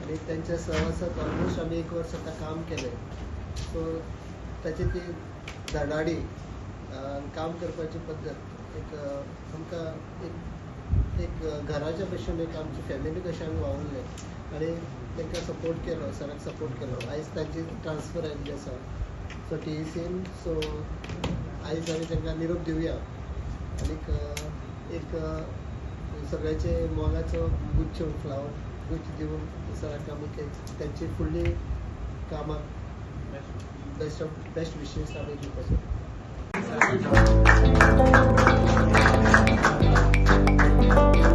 आणि त्यांच्या सहवासात ऑलमोस्ट आम्ही 1 वर्ष आता काम केलं आहे. सो त्याची ती धडाडी काम करपाची पद्दत एक आमकां एक घराच्या भशेन एक आमची फॅमिली कशी आमी वावुरले आनी तांकां सपोर्ट केलो, सराक सपोर्ट केलो. आयज तांची ट्रान्सफर आयिल्ली आसा सो TECन. सो आयज आमी तांकां निरोप दिवया आनीक एक सगळ्याचे मोगाचो गुच्छ फ्लावर गुच्छ दिवन सराक आमी त्यांची फुडली कामाक बेस्ट विशेस आमी दिवपाचे. Thank you.